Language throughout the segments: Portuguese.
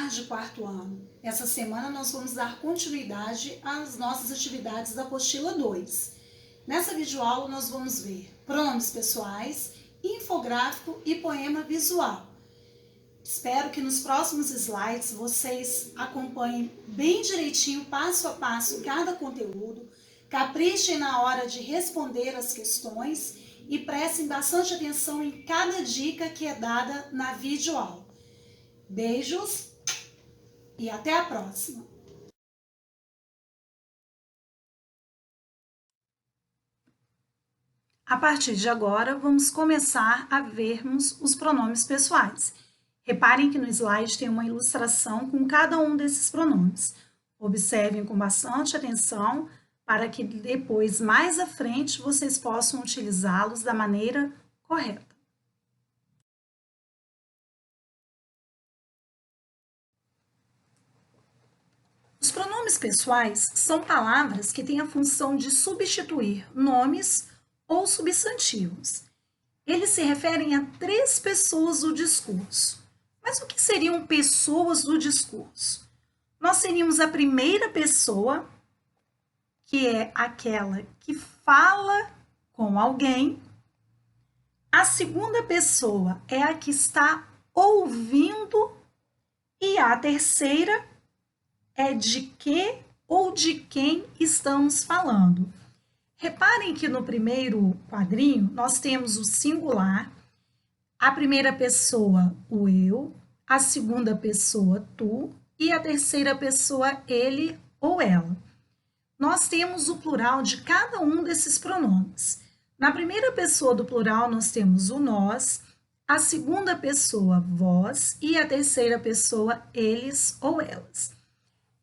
tarde, quarto ano. Essa semana nós vamos dar continuidade às nossas atividades da apostila 2. Nessa videoaula nós vamos ver pronomes pessoais, infográfico e poema visual. Espero que nos próximos slides vocês acompanhem bem direitinho, passo a passo, cada conteúdo, caprichem na hora de responder as questões e prestem bastante atenção em cada dica que é dada na videoaula. Beijos e até a próxima! A partir de agora, vamos começar a vermos os pronomes pessoais. Reparem que no slide tem uma ilustração com cada um desses pronomes. Observem com bastante atenção para que depois, mais à frente, vocês possam utilizá-los da maneira correta. Os pronomes pessoais são palavras que têm a função de substituir nomes ou substantivos. Eles se referem a 3 pessoas do discurso. Mas o que seriam pessoas do discurso? Nós teríamos a primeira pessoa, que é aquela que fala com alguém. A segunda pessoa é a que está ouvindo. E a terceira é de que ou de quem estamos falando. Reparem que no primeiro quadrinho nós temos o singular, a primeira pessoa, o eu, a segunda pessoa, tu, e a terceira pessoa, ele ou ela. Nós temos o plural de cada um desses pronomes. Na primeira pessoa do plural nós temos o nós, a segunda pessoa, vós, e a terceira pessoa, eles ou elas.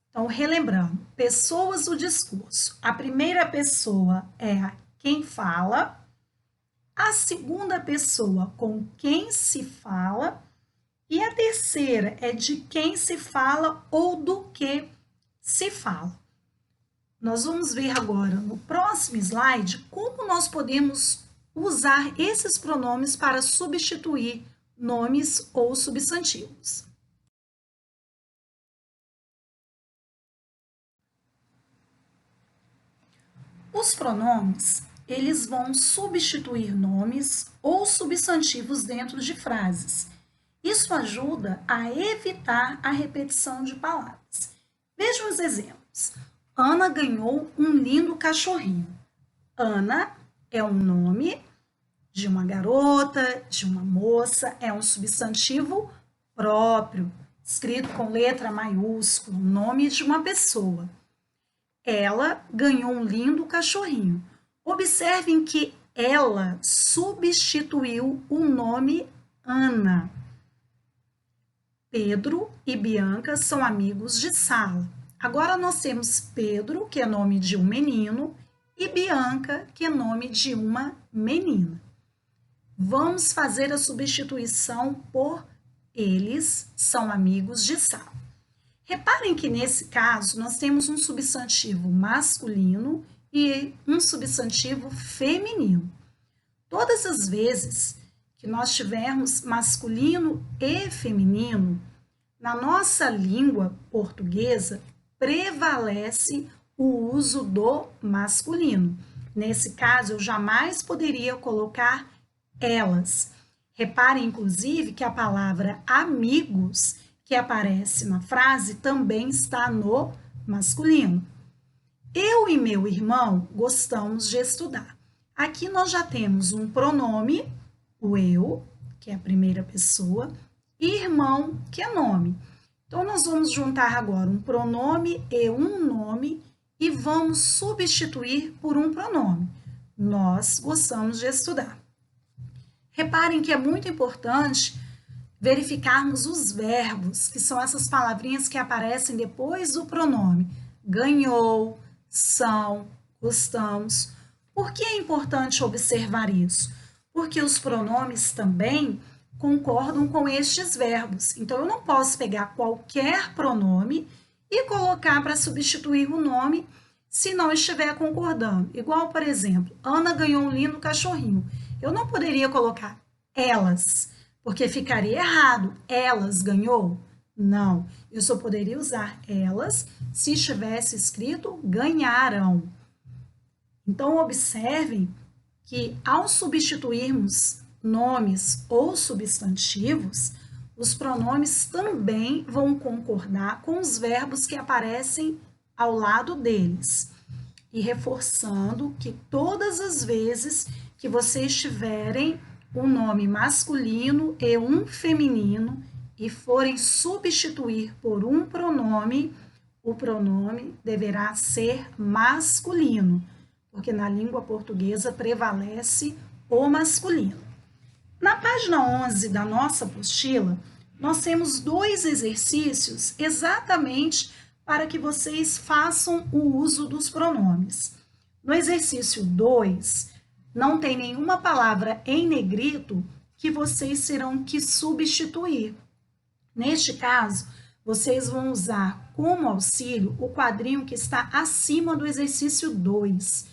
Então, relembrando, pessoas do discurso. A primeira pessoa é a quem fala, a segunda pessoa com quem se fala e a terceira é de quem se fala ou do que se fala. Nós vamos ver agora no próximo slide como nós podemos usar esses pronomes para substituir nomes ou substantivos. Os pronomes, eles vão substituir nomes ou substantivos dentro de frases. Isso ajuda a evitar a repetição de palavras. Vejam os exemplos. Ana ganhou um lindo cachorrinho. Ana é um nome de uma garota, de uma moça, é um substantivo próprio, escrito com letra maiúscula, nome de uma pessoa. Ela ganhou um lindo cachorrinho. Observem que ela substituiu o nome Ana. Pedro e Bianca são amigos de sala. Agora nós temos Pedro, que é nome de um menino, e Bianca, que é nome de uma menina. Vamos fazer a substituição por eles são amigos de sala. Reparem que nesse caso nós temos um substantivo masculino e um substantivo feminino. Todas as vezes que nós tivermos masculino e feminino, na nossa língua portuguesa prevalece o uso do masculino. Nesse caso, eu jamais poderia colocar elas. Reparem, inclusive, que a palavra amigos que aparece na frase também está no masculino. Eu e meu irmão gostamos de estudar. Aqui nós já temos um pronome, o eu, que é a primeira pessoa, e irmão, que é nome. Então, nós vamos juntar agora um pronome e um nome e vamos substituir por um pronome. Nós gostamos de estudar. Reparem que é muito importante verificarmos os verbos, que são essas palavrinhas que aparecem depois do pronome. Ganhou, são, gostamos. Por que é importante observar isso? Porque os pronomes também concordam com estes verbos. Então, eu não posso pegar qualquer pronome e colocar para substituir o nome se não estiver concordando. Igual, por exemplo, Ana ganhou um lindo cachorrinho. Eu não poderia colocar elas, porque ficaria errado. Elas ganhou? Não, eu só poderia usar elas se estivesse escrito ganharam. Então, observem que ao substituirmos nomes ou substantivos, os pronomes também vão concordar com os verbos que aparecem ao lado deles. E reforçando que todas as vezes que vocês tiverem um nome masculino e um feminino e forem substituir por um pronome, o pronome deverá ser masculino, porque na língua portuguesa prevalece o masculino. Na página 11 da nossa apostila, nós temos 2 exercícios exatamente para que vocês façam o uso dos pronomes. No exercício 2, não tem nenhuma palavra em negrito que vocês terão que substituir. Neste caso, vocês vão usar como auxílio o quadrinho que está acima do exercício 2,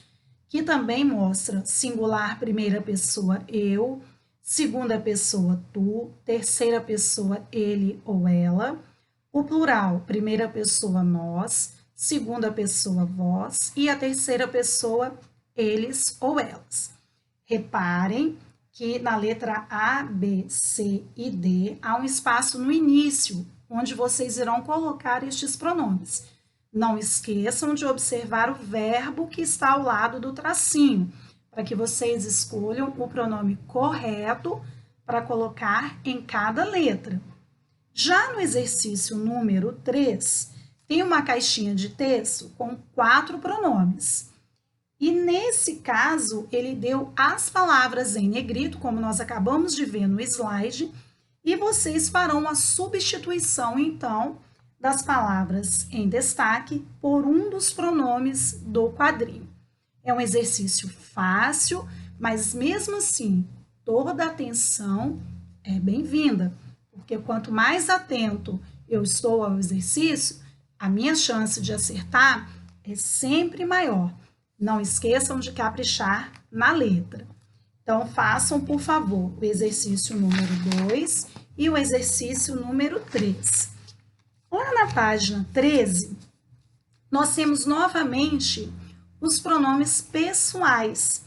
que também mostra singular primeira pessoa eu, segunda pessoa tu, terceira pessoa ele ou ela, o plural primeira pessoa nós, segunda pessoa vós e a terceira pessoa eles ou elas. Reparem que na letra A, B, C e D há um espaço no início, onde vocês irão colocar estes pronomes. Não esqueçam de observar o verbo que está ao lado do tracinho, para que vocês escolham o pronome correto para colocar em cada letra. Já no exercício número 3, tem uma caixinha de texto com 4 pronomes. E nesse caso, ele deu as palavras em negrito, como nós acabamos de ver no slide, e vocês farão a substituição, então, das palavras em destaque por um dos pronomes do quadrinho. É um exercício fácil, mas mesmo assim, toda atenção é bem-vinda, porque quanto mais atento eu estou ao exercício, a minha chance de acertar é sempre maior. Não esqueçam de caprichar na letra. Então, façam, por favor, o exercício número 2 e o exercício número 3. Lá na página 13, nós temos novamente os pronomes pessoais.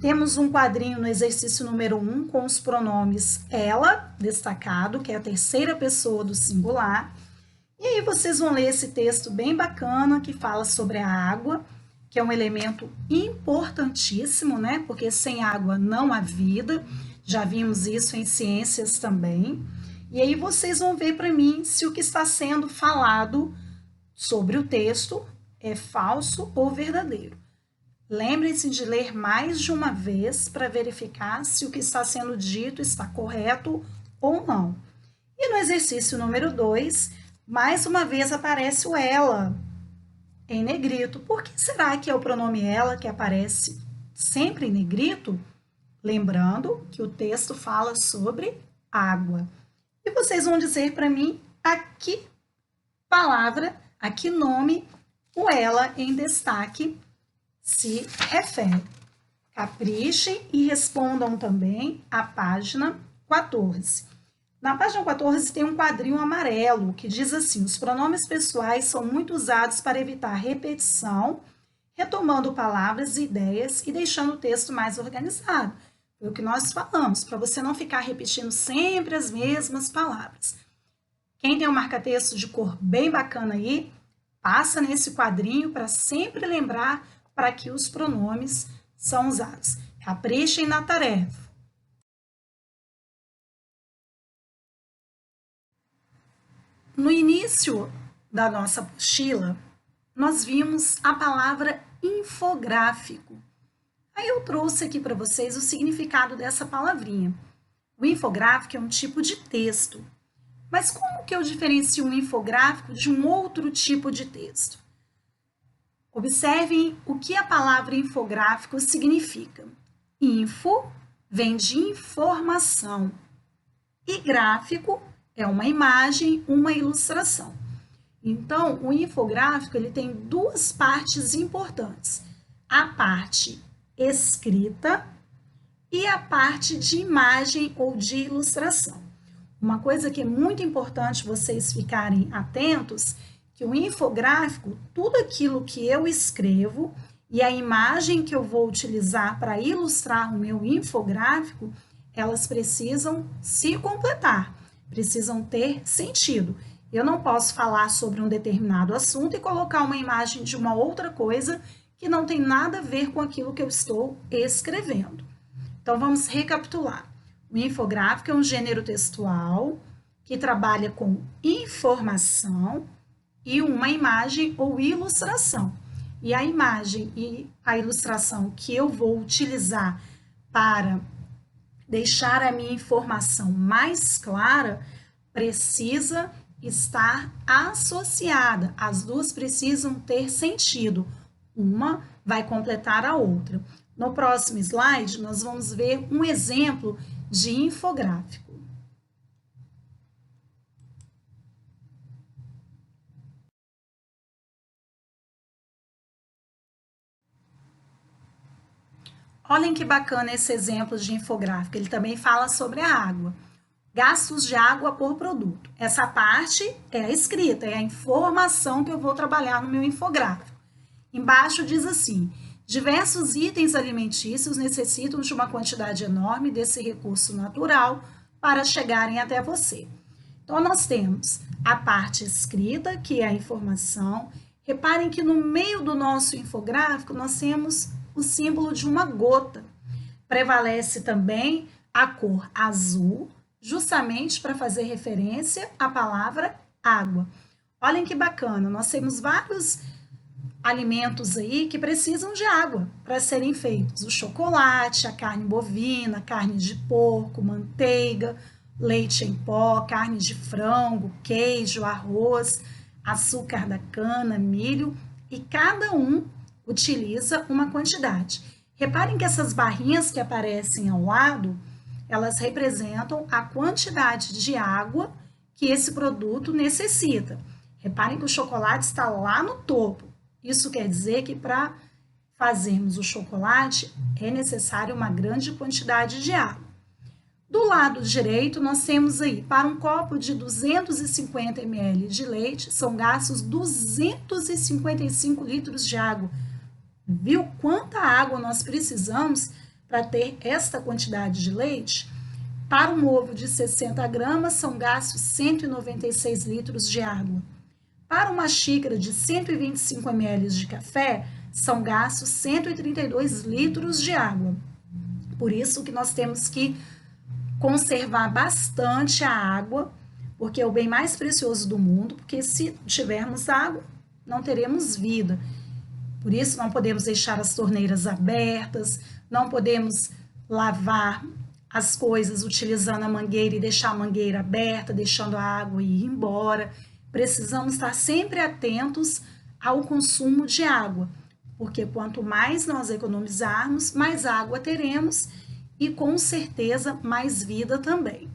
Temos um quadrinho no exercício número 1 com os pronomes ela, destacado, que é a terceira pessoa do singular. E aí vocês vão ler esse texto bem bacana que fala sobre a água, que é um elemento importantíssimo, né? Porque sem água não há vida. Já vimos isso em ciências também. E aí vocês vão ver para mim se o que está sendo falado sobre o texto é falso ou verdadeiro. Lembrem-se de ler mais de uma vez para verificar se o que está sendo dito está correto ou não. E no exercício número 2, mais uma vez aparece o ela em negrito. Por que será que é o pronome ela que aparece sempre em negrito? Lembrando que o texto fala sobre água. E vocês vão dizer para mim a que palavra, a que nome o ela em destaque se refere. Caprichem e respondam também a página 14. Na página 14 tem um quadrinho amarelo que diz assim: os pronomes pessoais são muito usados para evitar repetição, retomando palavras e ideias e deixando o texto mais organizado. Foi o que nós falamos, para você não ficar repetindo sempre as mesmas palavras. Quem tem um marca-texto de cor bem bacana aí, passa nesse quadrinho para sempre lembrar para que os pronomes são usados. Caprichem na tarefa. No início da nossa apostila, nós vimos a palavra infográfico. Aí eu trouxe aqui para vocês o significado dessa palavrinha. O infográfico é um tipo de texto. Mas como que eu diferencio um infográfico de um outro tipo de texto? Observem o que a palavra infográfico significa. Info vem de informação e gráfico é uma imagem, uma ilustração. Então, o infográfico ele tem 2 partes importantes. A parte escrita e a parte de imagem ou de ilustração. Uma coisa que é muito importante vocês ficarem atentos, que o infográfico, tudo aquilo que eu escrevo e a imagem que eu vou utilizar para ilustrar o meu infográfico, elas precisam se completar, precisam ter sentido. Eu não posso falar sobre um determinado assunto e colocar uma imagem de uma outra coisa que não tem nada a ver com aquilo que eu estou escrevendo. Então, vamos recapitular. O infográfico é um gênero textual que trabalha com informação e uma imagem ou ilustração. E a imagem e a ilustração que eu vou utilizar para deixar a minha informação mais clara precisa estar associada. As duas precisam ter sentido. Uma vai completar a outra. No próximo slide, nós vamos ver um exemplo de infográfico. Olhem que bacana esse exemplo de infográfico. Ele também fala sobre a água. Gastos de água por produto. Essa parte é a escrita, é a informação que eu vou trabalhar no meu infográfico. Embaixo diz assim: diversos itens alimentícios necessitam de uma quantidade enorme desse recurso natural para chegarem até você. Então, nós temos a parte escrita, que é a informação. Reparem que no meio do nosso infográfico nós temos o símbolo de uma gota. Prevalece também a cor azul, justamente para fazer referência à palavra água. Olhem que bacana, nós temos vários alimentos aí que precisam de água para serem feitos. O chocolate, a carne bovina, carne de porco, manteiga, leite em pó, carne de frango, queijo, arroz, açúcar da cana, milho, e cada um utiliza uma quantidade. Reparem que essas barrinhas que aparecem ao lado, elas representam a quantidade de água que esse produto necessita. Reparem que o chocolate está lá no topo. Isso quer dizer que para fazermos o chocolate é necessário uma grande quantidade de água. Do lado direito, nós temos aí, para um copo de 250 ml de leite, são gastos 255 litros de água. Viu quanta água nós precisamos para ter esta quantidade de leite? Para um ovo de 60 gramas, são gastos 196 litros de água. Para uma xícara de 125 ml de café, são gastos 132 litros de água. Por isso que nós temos que conservar bastante a água, porque é o bem mais precioso do mundo, porque se tivermos água, não teremos vida. Por isso, não podemos deixar as torneiras abertas, não podemos lavar as coisas utilizando a mangueira e deixar a mangueira aberta, deixando a água ir embora. Precisamos estar sempre atentos ao consumo de água, porque quanto mais nós economizarmos, mais água teremos e, com certeza, mais vida também.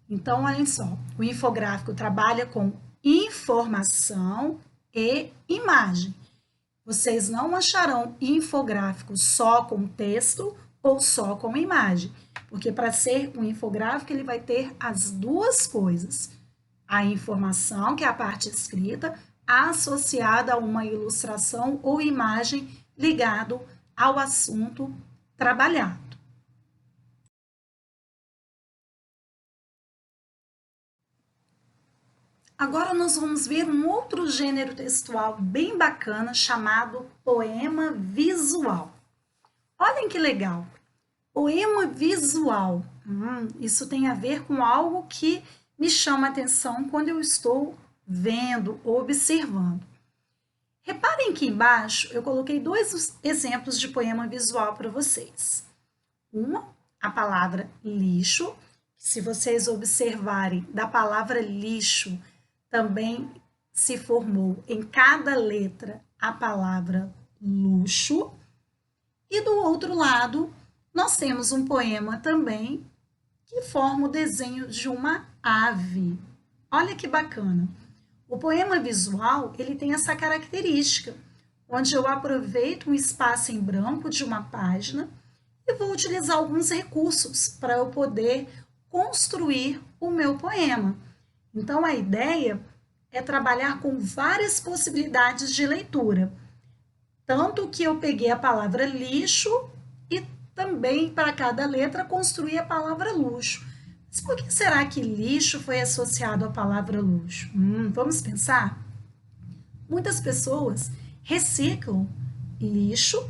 Então, olhem só, o infográfico trabalha com informação e imagem. Vocês não acharão infográfico só com texto ou só com imagem, porque para ser um infográfico ele vai ter as duas coisas. A informação, que é a parte escrita, associada a uma ilustração ou imagem ligado ao assunto trabalhado. Agora nós vamos ver um outro gênero textual bem bacana chamado poema visual. Olhem que legal! Poema visual. Isso tem a ver com algo que me chama a atenção quando eu estou vendo, observando. Reparem que embaixo eu coloquei dois exemplos de poema visual para vocês. Uma, a palavra lixo. Se vocês observarem, da palavra lixo também se formou em cada letra a palavra luxo. E do outro lado, nós temos um poema também que forma o desenho de uma ave. Olha que bacana. O poema visual, ele tem essa característica, onde eu aproveito um espaço em branco de uma página e vou utilizar alguns recursos para eu poder construir o meu poema. Então, a ideia é trabalhar com várias possibilidades de leitura. Tanto que eu peguei a palavra lixo e também, para cada letra, construí a palavra luxo. Mas por que será que lixo foi associado à palavra luxo? Vamos pensar? Muitas pessoas reciclam lixo,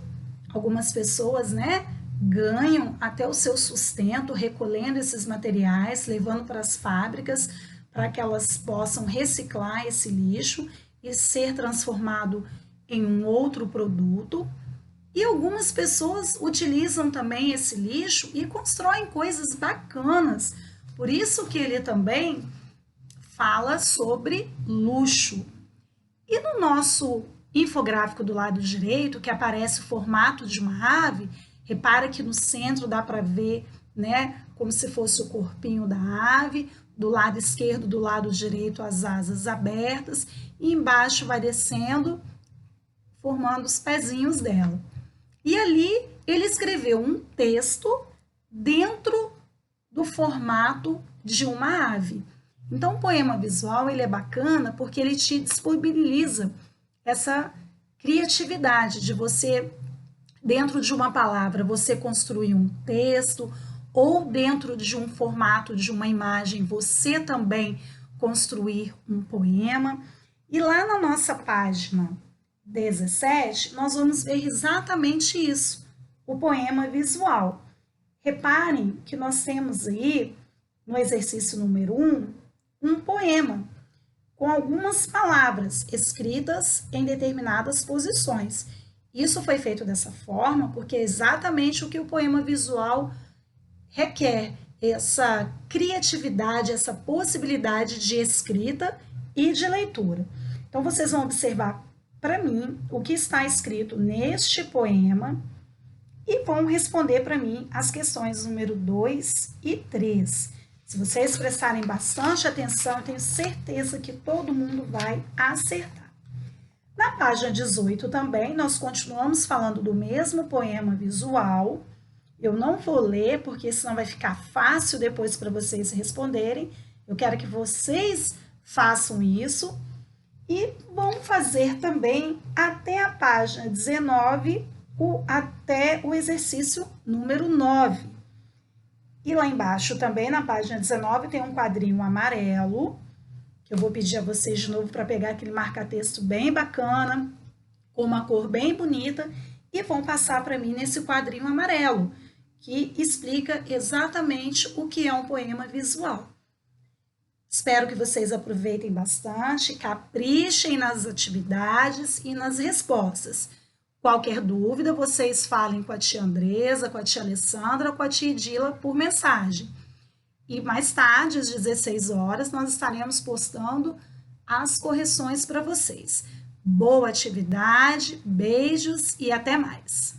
algumas pessoas, né, ganham até o seu sustento recolhendo esses materiais, levando para as fábricas para que elas possam reciclar esse lixo e ser transformado em um outro produto. E algumas pessoas utilizam também esse lixo e constroem coisas bacanas. Por isso que ele também fala sobre luxo. E no nosso infográfico do lado direito, que aparece o formato de uma ave, repara que no centro dá para ver, né, como se fosse o corpinho da ave, do lado esquerdo, do lado direito, as asas abertas, e embaixo vai descendo, formando os pezinhos dela. E ali ele escreveu um texto dentro do formato de uma ave. Então, o poema visual ele é bacana porque ele te disponibiliza essa criatividade de você, dentro de uma palavra, você construir um texto, ou dentro de um formato de uma imagem, você também construir um poema. E lá na nossa página 17, nós vamos ver exatamente isso, o poema visual. Reparem que nós temos aí, no exercício número 1, um poema com algumas palavras escritas em determinadas posições. Isso foi feito dessa forma porque é exatamente o que o poema visual requer, essa criatividade, essa possibilidade de escrita e de leitura. Então, vocês vão observar para mim o que está escrito neste poema e vão responder para mim as questões número 2 e 3. Se vocês prestarem bastante atenção, eu tenho certeza que todo mundo vai acertar. Na página 18 também, nós continuamos falando do mesmo poema visual. Eu não vou ler, porque senão vai ficar fácil depois para vocês responderem. Eu quero que vocês façam isso e vão fazer também até a página 19, até o exercício número 9. E lá embaixo também, na página 19, tem um quadrinho amarelo, que eu vou pedir a vocês de novo para pegar aquele marca-texto bem bacana, com uma cor bem bonita, e vão passar para mim nesse quadrinho amarelo, que explica exatamente o que é um poema visual. Espero que vocês aproveitem bastante, caprichem nas atividades e nas respostas. Qualquer dúvida, vocês falem com a tia Andresa, com a tia Alessandra ou com a tia Idila por mensagem. E mais tarde, às 16 horas, nós estaremos postando as correções para vocês. Boa atividade, beijos e até mais!